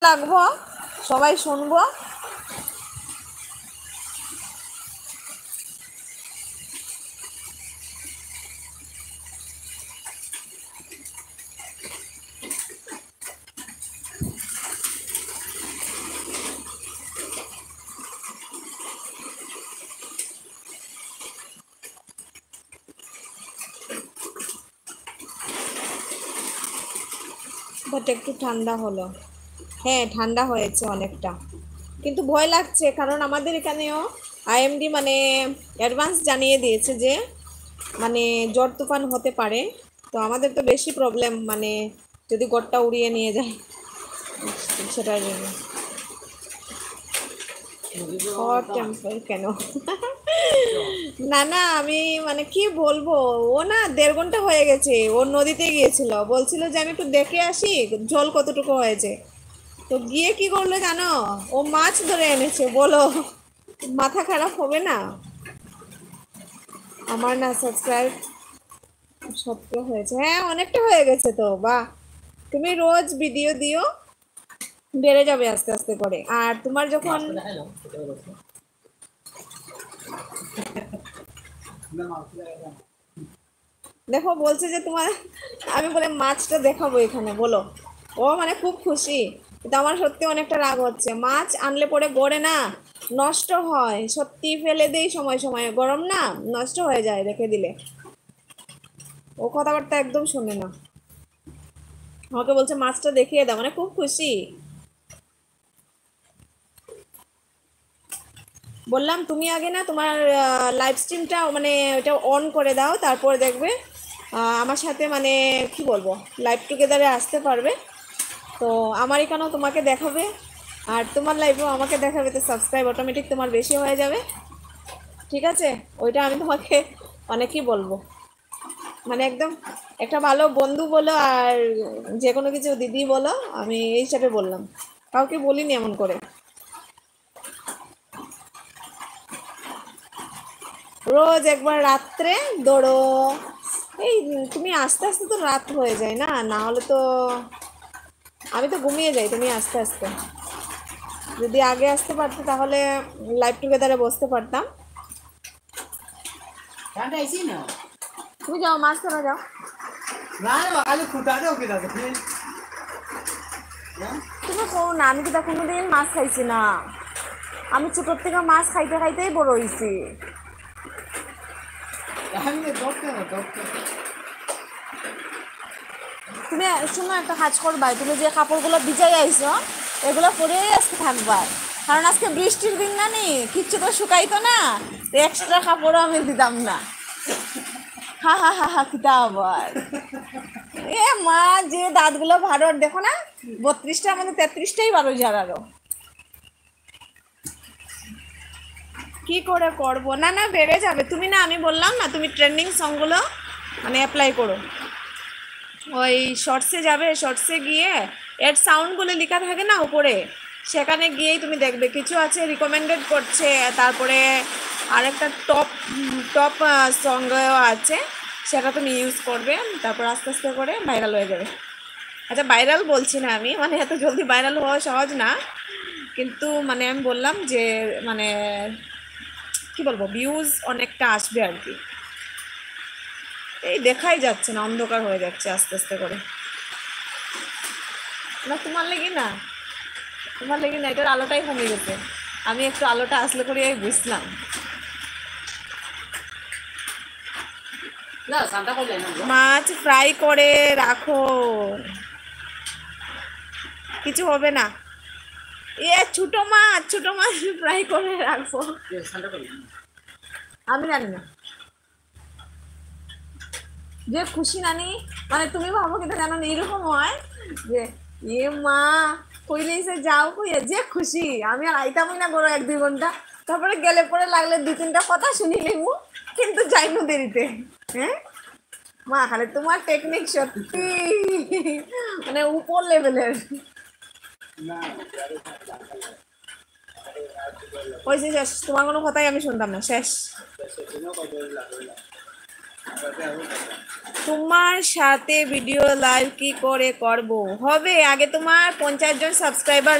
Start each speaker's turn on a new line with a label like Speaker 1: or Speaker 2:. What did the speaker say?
Speaker 1: লাগবো, সবাই শুনবো। বাট একটু ঠান্ডা হলো। হ্যাঁ, ঠান্ডা হয়েছে অনেকটা, কিন্তু ভয় লাগছে কারণ আমাদের এখানেও আইএমডি মানে অ্যাডভান্স জানিয়ে দিয়েছে যে মানে ঝড় তুফান হতে পারে। তো আমাদের তো বেশি প্রবলেম, মানে যদি গড়টা উড়িয়ে নিয়ে যায় সেটার জন্য। হট টেম্পার কেন? না না, আমি মানে কি বলবো, ও না 1.5 ঘন্টা হয়ে গেছে, ও নদীতে গিয়েছিল, বলছিল যে আমি একটু দেখে আসি জল কতটুকু হয়েছে। তো গিয়ে কি করলো জানো, ও মাছ ধরে এনেছে, বলো মাথা খারাপ হবে না? আমার না সাবস্ক্রাইব 17 হয়েছে, হ্যাঁ অনেকটা হয়ে গেছে তো, বাহ। তুমি রোজ ভিডিও দিও, বেড়ে যাবে আস্তে আস্তে করে। আর তোমার যখন দেখো বলছে যে তোমার, আমি বলে মাছটা দেখাবো এখানে, বলো। ও মানে খুব খুশি, কিন্তু আমার সত্যি অনেকটা রাগ হচ্ছে, মাছ আনলে পরে গড়ে না, নষ্ট হয়, সত্যি ফেলে দেই সময় সময়, গরম না, নষ্ট হয়ে যায় রেখে দিলে। ও কথাবার্তা একদম শোনে না, আমাকে বলছে মাছটা দেখিয়ে দাও, মানে খুব খুশি। বললাম তুমি আগে না তোমার লাইভ স্ট্রিমটা মানে ওটা অন করে দাও, তারপর দেখবে আমার সাথে মানে কি বলবো, লাইভ টুগেদারে আসতে পারবে। তো আমার এখানেও তোমাকে দেখাবে, আর তোমার লাইভেও আমাকে দেখাবে, তো সাবস্ক্রাইব অটোমেটিক তোমার বেশি হয়ে যাবে। ঠিক আছে, ওইটা আমি তোমাকে মানে কি বলবো, মানে একদম একটা ভালো বন্ধু বলো আর যে কোনো কিছু দিদি বলো, আমি এই হিসাবে বললাম, কাউকে বলিনি এমন করে। রোজ একবার রাত্রে দৌড়ো। এই তুমি আস্তে আস্তে তো রাত হয়ে যায় না, না হলে তো আমি তো ঘুমিয়ে যাই, তুমি আস্তে আস্তে। যদি আগে আসতে পারতে তাহলে লাইভ টুগেদারে বসতে পারতাম। তুমি যাও মাছ ধরা যাও। তুমি কোন না, আমি তো কোনোদিন মাছ খাইছি না, আমি ছোটোর থেকে মাছ খাইতে খাইতেই বড় হয়েছি। তুমি শোনো, একটা কাজ করবা, তুমি যে কাপড়গুলো ভিজাই আইছো এগুলো পরেই আজকে থাকবা, কারণ আজকে বৃষ্টির দিন না, নি কিচ্ছু তো শুকাইতো না, এক্সট্রা কাপড়ও আমি দিতাম না। হা হা হা হা, কিতা আবার, এ মা, যে দাঁতগুলো ভারত দেখো না, 32টা মানে 33টাই 12 আরো। কি করে করব, না না বেড়ে যাবে, তুমি না, আমি বললাম না, তুমি ট্রেন্ডিং সংগুলো মানে অ্যাপ্লাই করো। ওই শর্টসে যাবে, শর্টসে গিয়ে এর সাউন্ড বলে লেখা থাকে না উপরে, সেখানে গিয়েই তুমি দেখবে কিছু আছে রিকমেন্ডেড করছে, তারপরে আরেকটা টপ টপ সং আছে, সেটা তুমি ইউজ করবে, তারপর আস্তে আস্তে করে ভাইরাল হয়ে যাবে। আচ্ছা ভাইরাল বলছি না আমি, মানে এত জলদি ভাইরাল হওয়া সহজ না, কিন্তু মানে আমি বললাম যে মানে কি বলবো, ভিউজ অনেকটা আসবে আর কি। এই দেখাই যাচ্ছে না, অন্ধকার হয়ে যাচ্ছে আস্তে আস্তে করে। না তোমার লেগে না, তোমার লেগে না, এটার আলোটাই কমে গেছে, আমি একটু আলোটা আসলে করে বুঝলাম। মাছ ফ্রাই করে রাখো, কিছু হবে না। এ ছোট মাছ ফ্রাই করে রাখবো, আমি জানি না। যে খুশি নানি, মানে তুমি ভাবো কিন্তু জানো না, এরকম হয় যে এ মা কইলে এসে যাও, কইয়া যে খুশি, আমি আর আইতামই না গরো 1-2 ঘন্টা, তারপরে গেলে পরে লাগলে 2-3টা কথা শুনি নিমু, কিন্তু যাইমু দেরিতে। হ্যাঁ মা, খালি তোমার টেকনিক সত্যি মানে উপর লেভেলের। হয়েছে শেষ, তোমার কোনো কথাই আমি শুনতাম না, শেষ। তোমার সাথে ভিডিও লাইভ কি করে করব? হবে, আগে তোমার 50 জন সাবস্ক্রাইবার